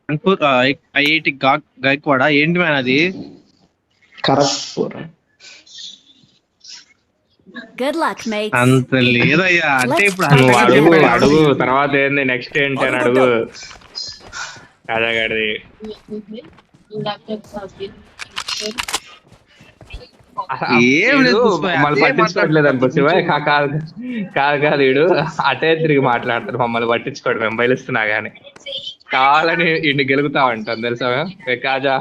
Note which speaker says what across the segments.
Speaker 1: Kanpur IIT గైక్వాడ ఏంటి man అది?
Speaker 2: Kharagpur.
Speaker 3: Good luck, mates.
Speaker 1: అంత లేదయ్యా. అంటే ఇప్పుడు
Speaker 4: నువ్వు
Speaker 3: Let's
Speaker 4: అడుగు
Speaker 3: together.
Speaker 4: అడుగు తర్వాత ఏంది నెక్స్ట్ ఏంటి అని అడుగు. రాజాగాడిది
Speaker 1: ఏం లేదు పుష్ప,
Speaker 4: మమ్మల్ని
Speaker 1: అదే
Speaker 4: పట్టించుకోవట్లేదు అనుకో శివ.
Speaker 1: మాట్లాడుతున్నా.
Speaker 4: కాదు వీడు అటే తిరిగి మాట్లాడతాడు, మమ్మల్ని పట్టించుకోడు. మేము బయలుస్తున్నా గానీ కావాలని వీడిని గెలుగుతా ఉంటాం తెలుసా. కాజా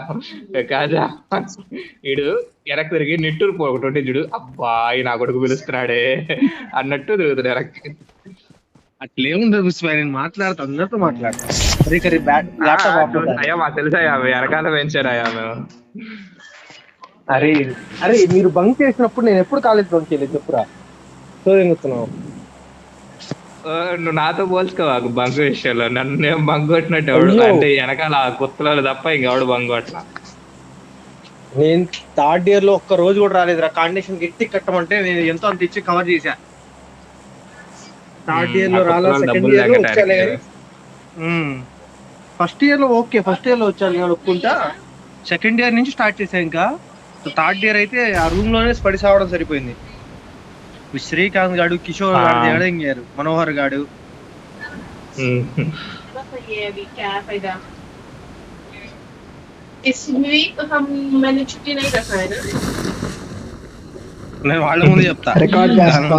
Speaker 4: వీడు వెనక్కి తిరిగి నిట్టూరు ఒకటి చూడు, అబ్బాయి నా కొడుకు పిలుస్తున్నాడే అన్నట్టు తిరుగుతాడు వెనక్కి.
Speaker 1: అట్లేముండదు పుష్ప, నేను మాట్లాడతా, అందరితో మాట్లాడతా.
Speaker 4: అయ్యా మాకు తెలుసా, వెనకాల పెంచారయ్యా మేము.
Speaker 1: అరే అరే మీరు బంక్ చేసినప్పుడు నేను ఎప్పుడు కాలేజ్ బంక్ చేయలేదు చెప్పురా. సో చెప్తున్నావు
Speaker 4: నువ్వు నాతో పోల్చుకోవాకు బంక్ విషయంలో. నన్ను నేను బంక్ కొట్టినట్టు ఎవడు అంటే వెనకాల కొత్తలో తప్ప ఇంకెవడు బంక్ కొట్టలా.
Speaker 1: నేను థర్డ్ ఇయర్ లో ఒక్క రోజు కూడా రాలేదురా. కాండిషన్ గట్టి కట్టమంటే నేను ఎంతో అంత ఇచ్చి కవర్ చేశా. థర్డ్ ఇయర్ లో రాలా, సెకండ్ ఇయర్ లో వచ్చాలే. ఫస్ట్ ఇయర్ లో ఓకే, ఫస్ట్ ఇయర్ లో వచ్చాను నేను ఒప్పుకుంటా. సెకండ్ ఇయర్ నుంచి స్టార్ట్ చేశా. ఇంకా థర్డ్ ఇయర్ అయితే ఆ రూమ్ లోనే స్పడి సావడం సరిపోయింది. శ్రీకాంత్ గాడు, కిషోర్ గాడు ఎడదింగారు, మనోహర్ గాడు. నేను వాళ్ళ ముందు చెప్తా,
Speaker 2: రికార్డ్ చేస్తా.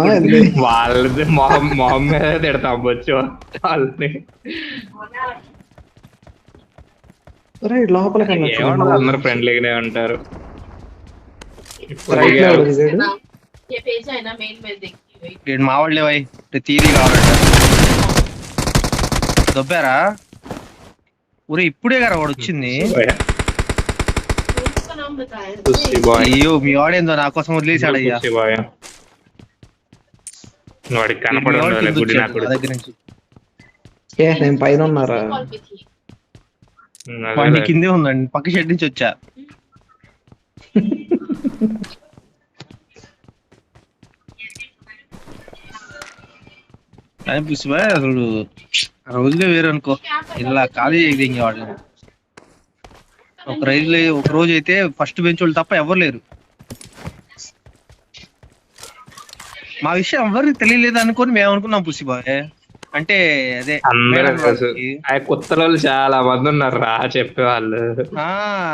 Speaker 4: వాళ్ళది మొహం మీద తిడతాం వచ్చు వాళ్ళని.
Speaker 2: లోపల
Speaker 4: అందరూ ఫ్రెండ్లీగానే ఉంటారు.
Speaker 1: మా వాళ్ళే వై తీరి కావాలంట. దొబ్బారా ఊరే ఇప్పుడే కదా వాడు వచ్చింది. అయ్యో మీ వాడేందో నా కోసం వదిలేసాడు అయ్యా.
Speaker 4: వాడికి కనపడి గుడి నా కొడుకు.
Speaker 1: దగ్గర నుంచి
Speaker 2: నేను పైన ఉన్నారా?
Speaker 1: వాడి కిందే ఉందండి, పక్క షెడ్ నుంచి వచ్చా. పుష్ప అసలు రోజులే వేరు అనుకో. ఇలా కాలేజీ దిగేవాళ్ళు. ఒక రోజు అయితే ఫస్ట్ బెంచ్ వాళ్ళు తప్ప ఎవరు లేరు. మా విషయం ఎవరికి తెలియలేదు అనుకోని మేము అనుకున్నాం పుష్ప. అంటే అదే
Speaker 4: కొత్త చాలా మంది ఉన్నారు రా చెప్పేవాళ్ళు.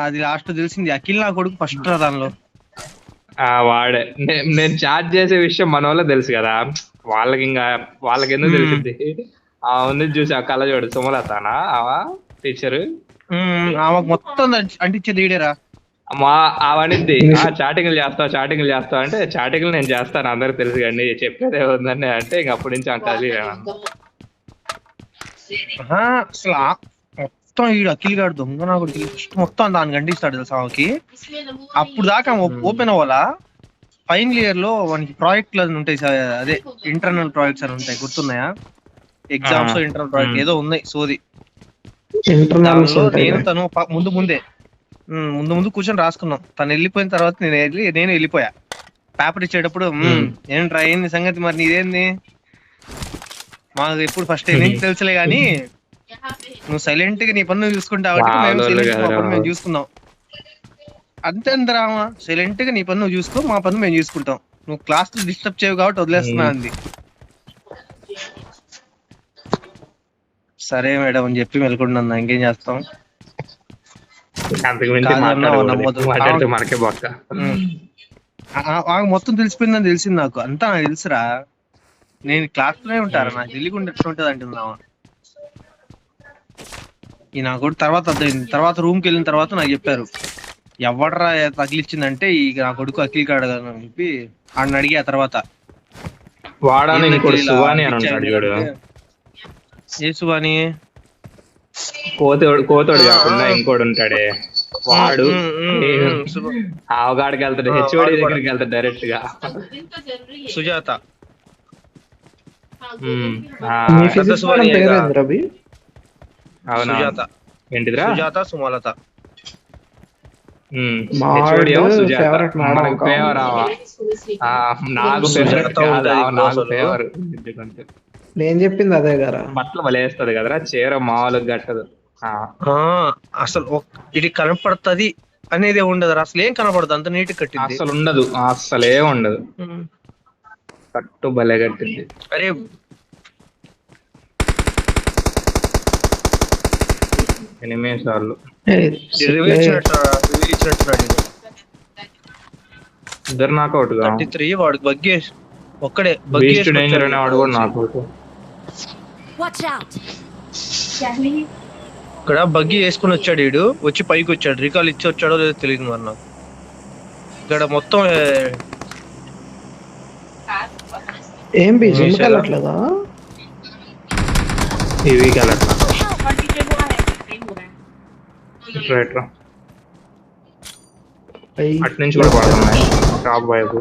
Speaker 1: అది లాస్ట్ తెలిసింది. అఖిల్ నా కొడుకు ఫస్ట్ దానిలో.
Speaker 4: వాడే నేను చాట్ చేసే విషయం మన వాళ్ళ తెలుసు కదా, వాళ్ళకి ఎందుకు తెలిసింది. ఉంది చూసి ఆ కళ చూడు, సుమలతానా టీచర్
Speaker 1: మొత్తం అంటించేది ఈడేరా.
Speaker 4: అవనిద్ది చాటింగ్లు చేస్తావు అంటే చాటింగ్లు నేను చేస్తాను అందరికి తెలుసు కండి, చెప్పేది ఏముందని అంటే ఇంక అప్పటి నుంచి అంకాలి.
Speaker 1: అసలు మొత్తం ఈడు అఖిల్ గాడు దొంగ నా కొడుకు ఫస్ట్ మొత్తం దాన్ని ఖండిస్తాడు తెలుసా ఆమెకి. అప్పుడు దాకా ఓపెన్ అవ్వాలా. ఫైనల్ ఇయర్ లో మనకి ప్రాజెక్టులు ఉంటాయి, అదే ఇంటర్నల్ ప్రాజెక్ట్స్ అని ఉంటాయి, గుర్తున్నాయా? ఎగ్జామ్స్ ఇంటర్నల్ ప్రాజెక్ట్ ఏదో ఉన్నాయి సోది. నేను తను ముందు కూర్చొని రాసుకున్నాం. తను వెళ్ళిపోయిన తర్వాత నేను వెళ్ళిపోయా. పేపర్ ఇచ్చేటప్పుడు ఏంట్రా ఏంది సంగతి, మరి నీదేంది, మాకు ఎప్పుడు ఫస్ట్ నుంచి తెలుసులే గానీ నువ్వు సైలెంట్ గా నీ పన్ను చూసుకుంటావు, మేము చూసుకుందాం అంతే అందరామా. సైలెంట్ గా నీ పన్ను నువ్వు చూసుకో, మా పన్ను మేము చూసుకుంటాం, నువ్వు క్లాస్ డిస్టర్బ్ చేయవు కాబట్టి వదిలేస్తున్నా అంది. సరే మేడం అని చెప్పి మెలుకుంటున్నా, ఇంకేం చేస్తాం. మొత్తం తెలిసిపోయిందని తెలిసింది నాకు, అంతా నాకు తెలుసురా. నేను క్లాస్ లోనే ఉంటారా, నాకు తెలియకుండా ఎట్లుంటది అంటున్నావా. ఈ నా కొడుకు తర్వాత రూమ్కి వెళ్ళిన తర్వాత నాకు చెప్పారు, ఎవడరా తగిలిచ్చిందంటే ఈ నా కొడుకు అఖిల్ కాడు కదా అని చెప్పి ఆడిని అడిగి. ఆ తర్వాత ఏ సువాని
Speaker 4: కోతోడు కాకుండా ఇంకోటి ఉంటాడే వాడు, ఆవగాడికి వెళ్తాడు, హెచ్ఓడి దగ్గరికి వెళ్తాడు డైరెక్ట్ గా.
Speaker 1: సుజాత
Speaker 4: ఏంటిదిరా?
Speaker 1: సుజాత సుమలత
Speaker 4: నాకు ఫేవర్
Speaker 2: నేను చెప్పింది అదే కదా.
Speaker 4: బట్టలు వలేస్తుంది కదరా, చీర మామూలుగా కట్టదు. ఆ,
Speaker 1: ఆ, అసలు ఇది కనపడుతుంది అనేది ఉండదు, అసలు ఏం కనపడదు, అంత నీట్ కట్టింది.
Speaker 4: అసలు ఉండదు, అసలే ఉండదు,
Speaker 1: ఉమ్.
Speaker 4: కట్టు భలే కట్టింది.
Speaker 1: అరే
Speaker 4: ఎనిమిది సార్లు
Speaker 1: రివ్యూ ఇచ్చినట్టున్నాడు.
Speaker 4: ఇద్దరు నాకౌట్ గా.
Speaker 1: 33 వాడికి బగ్గి ఒక్కడే
Speaker 4: బీస్ట్ డేంజర్ అనేవాడు కూడా నాకౌట్.
Speaker 3: Watch out!
Speaker 1: ఇక్కడ బగ్గి వేసుకుని వచ్చాడు, వీడు వచ్చి పైకి వచ్చాడు, రికాల్ ఇచ్చి వచ్చాడో లేదో తెలియదు మరి నాకు. ఇక్కడ మొత్తం
Speaker 2: ఏం బి జిమ్ వెళ్ళట్లేదా?
Speaker 4: ఇవి కలట్లా రైట్రా, అటు నుంచి కూడా పడుతున్నాయి టాప్ వైపు.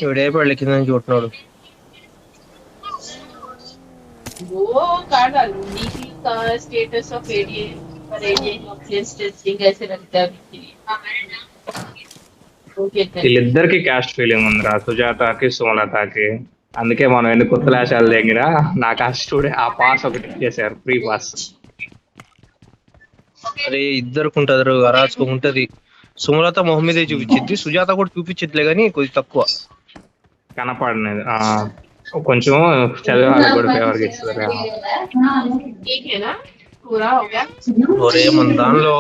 Speaker 1: వీడే పళ్ళ కింద నుంచి కొట్టినాడు.
Speaker 5: वो कार्ड डालूं डीपी का स्टेटस ऑफ एडीए पर एडीए ऑप्शंस टेस्टिंग ऐसे लगता है अभी ओके
Speaker 4: వీళ్ళిద్దరికి క్యాస్ట్ ఫీలింగ్ ఉందిరా, సుజాతకి సుమలతకి. అందుకే మనం ఎన్ని కొత్త లాశాల దగ్గర నా కాస్ట్ ఆ పాస్ ఒకటి ఇచ్చేసారు, ఫ్రీ పాస్.
Speaker 1: అరే ఇద్దరికి ఉంటది, అరాచకం ఉంటది. సుమలత మొహమ్మదే చూపించింది, సుజాత కూడా చూపించిందిలే కానీ కొద్ది తక్కువ
Speaker 4: కనపడినది. కొంచెం చదివే వాళ్ళకి కూడా ఫేవర్ ఇస్తారు.
Speaker 5: ठीक है ना पूरा हो गया
Speaker 1: ఒరే మన దానిలో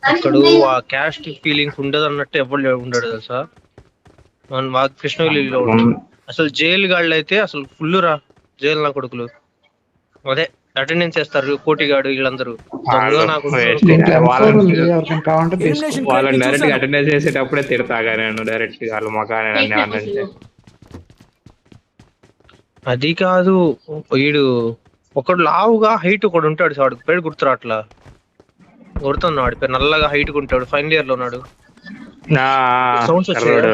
Speaker 1: అక్కడు ఆ క్యాస్ట్ ఫీలింగ్ ఉండదు అన్నట్టు ఎవరు ఉండడు తెలుసా. మన కృష్ణగిరిలో అసలు జైలు గాళ్ళు అయితే అసలు ఫుల్ రా, జైలు నా కొడుకులు అదే అటెండెన్స్ చేస్తారు, కోటిగాడు వీళ్ళందరూ.
Speaker 4: వాళ్ళని డైరెక్ట్ గా అటెండెన్స్ చేసేటప్పుడే తిడతాగా నేను, డైరెక్ట్ గా వాళ్ళు మగానే.
Speaker 1: అది కాదు, వీడు ఒకడు లావుగా హైట్ ఒకడు ఉంటాడు, వాడికి పేరు గుర్తురా, అట్లా గుర్తున్నాడు వాడి పేరు, నల్లగా హైట్ ఉంటాడు, ఫైనల్ ఇయర్ లో ఉన్నాడు. సౌండ్స్ వచ్చాడు.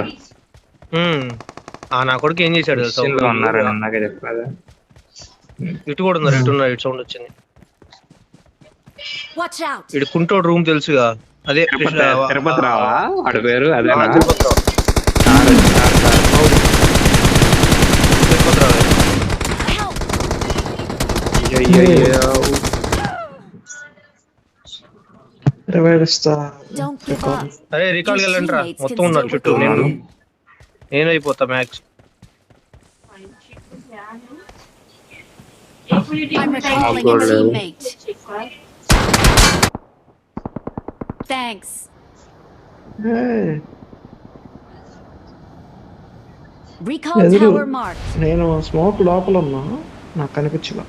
Speaker 1: నా కొడుకు ఏం చేశాడు తెలుసా, ఇటు కూడా ఉన్నారు, ఇటు ఉన్నారు, ఇటు సౌండ్ వచ్చింది.
Speaker 3: Watch out!
Speaker 1: ఇటు కుంటోడు రూమ్ తెలుసుగా, అదే
Speaker 4: తిరుపతి రావా వాడి పేరు, అదే
Speaker 1: తిరుపతి రావు.
Speaker 3: Don't give up.
Speaker 1: అరే రికాల్ వెళ్ళండి రా, మొత్తం ఉన్నారు చుట్టూ. నేనైపోతా max.
Speaker 3: I'm recalling a teammate. Thanks. Recall
Speaker 2: ఎదురు.
Speaker 3: tower marked.
Speaker 2: నేను స్మోక్ లోపల ఉన్నా, నాకు కనిపించలా.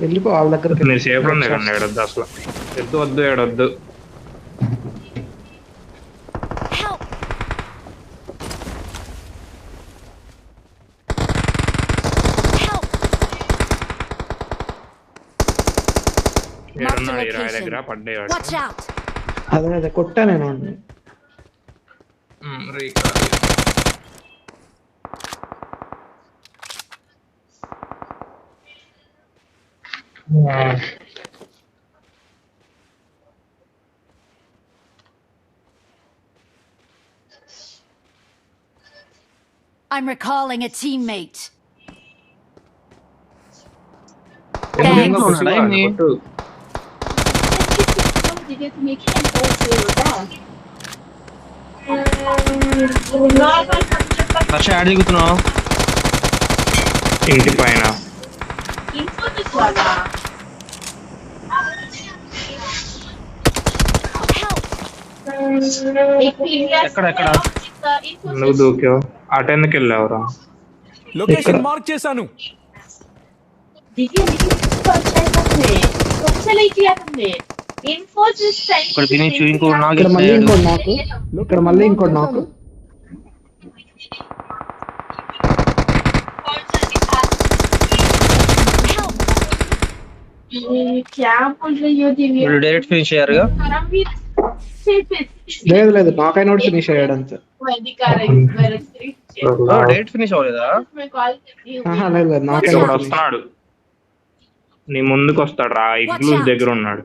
Speaker 2: వెళ్ళిపో వాళ్ళ దగ్గర.
Speaker 4: నేను సేఫ్ ఉన్నాయి కానీ ఏడొద్దు, అసలు ఎద్దు వద్దు, ఏడొద్దు.
Speaker 3: Help! Help!
Speaker 4: ఏడున్నాడు ఈ రాయి దగ్గర పడ్డాడు.
Speaker 3: Watch out!
Speaker 2: అదే అదే కొట్టా నేను వాడిని.
Speaker 3: I'm recalling a teammate.
Speaker 5: जगह तुम एक ही पोस्ट होता
Speaker 1: హర్ష యాడ్ దిగుతున్నావు
Speaker 4: ఇంటి పైన.
Speaker 5: इन्फोसिस वाला एक इंडिया
Speaker 1: ఎక్కడ
Speaker 4: నువ్వు దూకావు, అటు ఎందుకు వెళ్ళావురా?
Speaker 6: లొకేషన్ మార్క్ చేశాను.
Speaker 5: देखिए कब से नहीं किया तुमने इन्फोसिस
Speaker 1: ఇక్కడ ఫినిష్ ఇంకో నాకు
Speaker 2: ఇక్కడ మళ్ళీ ఇంకోటి నాకు, ఇక్కడ మళ్ళీ ఇంకోటి నాకు.
Speaker 5: क्या बोल रही हो दिव्या
Speaker 1: వీళ్ళు డైరెక్ట్ ఫినిష్ అయ్యారుగా.
Speaker 5: परमवीर
Speaker 2: లేదు లేదు నాకైనా ఒకటి ఫినిష్ అయ్యాడు అంతే.
Speaker 1: డైరెక్ట్ ఫినిష్ అవ్వలేదా?
Speaker 5: मैं कॉल करती हूँ
Speaker 2: ఆహా లేదు లేదు
Speaker 4: ఇక్కడ
Speaker 2: నాకైనా
Speaker 4: ఒకడు వస్తున్నాడు, నీ ముందుకు వస్తాడు రా, ఇగ్లూస్ దగ్గర ఉన్నాడు.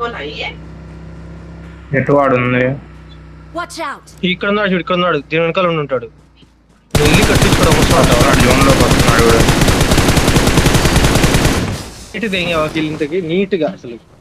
Speaker 5: होना ये
Speaker 4: ఎటు వాడు ఉంది
Speaker 3: Watch out!
Speaker 1: ఇక్కడ ఉన్నాడు చూడు, ఇక్కడ ఉన్నాడు, దీని వెనకాల ఉండి ఉంటాడు. నువ్వు వెళ్ళి కట్టించుకోవడం వస్తున్నాడు.
Speaker 4: జోన్ లోకి వస్తున్నాడు కూడా.
Speaker 1: నీట్ ఇంతకి నీట్ గా అసలు